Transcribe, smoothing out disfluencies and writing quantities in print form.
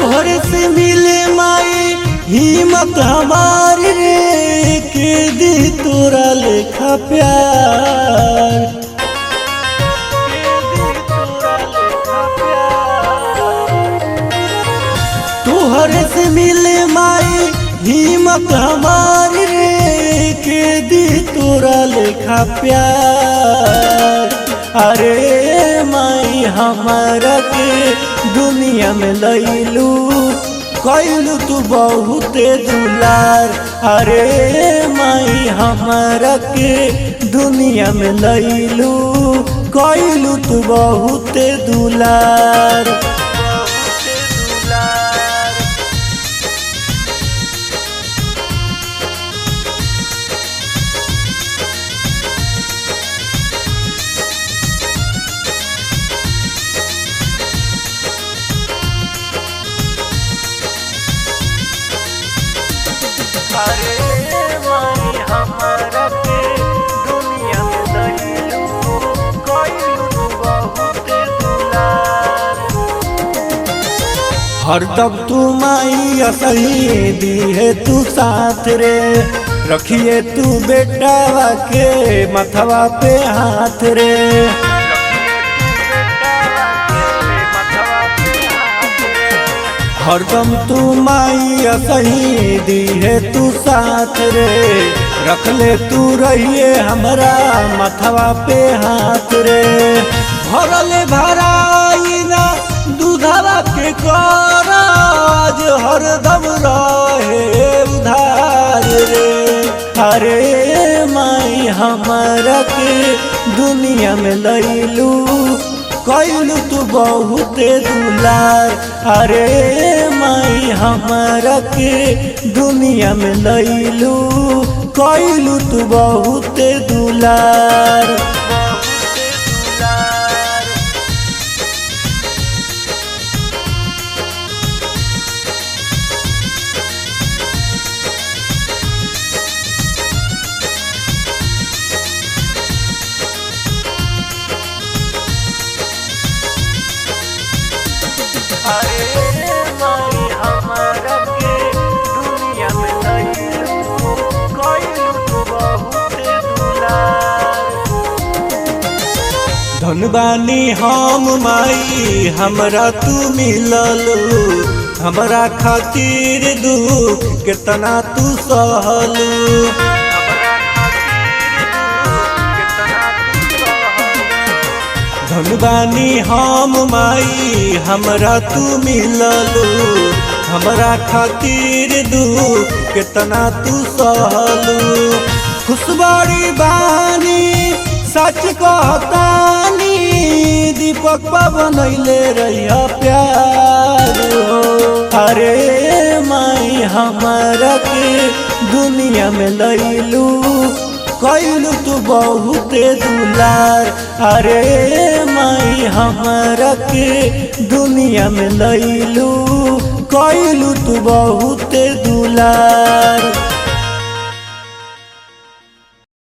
तोहरे से मिले माई हिम्मत हमारी रे के दी तोरा लेखा प्यार। तोहरे से मिले माई हिम्मत हमारी रे के दी तोरा लेखा प्यार। अरे माई हमारा के दुनिया में लैलू कैलू तू बहुते दुलार। अरे माई हमारा के दुनिया में लैलू कैलू तू बहुते दुलार। अरे माई हमारा के दुनिया में लैलू कैलू तू बहुते दुलार। हरदम तू माई असही दी है तू साथ रे, रखिए तू बेटावा के मथवा पे हाथ रे। हरदम तू माई सही दी है तू साथ रे, रख ले तू रहिए हमरा मथवा पे हाथ रे। भरले भराई ना दूधवा के कराज हरदम रहे उधार रे। अरे माई हमारा के दुनिया में लैलू कैलू तू बहुते दुलार। अरे माई हमारा के दुनिया में लैलू कैलू तू बहुते दुलार। अरे माई हमारा के दुनिया में लैलू कैलू तू बहुते दुलार। धनबानी हम माई हमरा तू मिललू, हमरा खातिर दुख कितना तू सहलू। धनबानी हम माई हमरा तू मिललू, हमरा खातिर दुख कितना तू सहलू। खुशबाड़ी बानी सच कहतानी दीपक बनैले रहिया प्यार हो। अरे माई हमारा के दुनिया में लैलू कैलू तू बहुते दुलार। अरे माई हमारा के दुनिया में लैलू कैलू तू बहुते दुलार।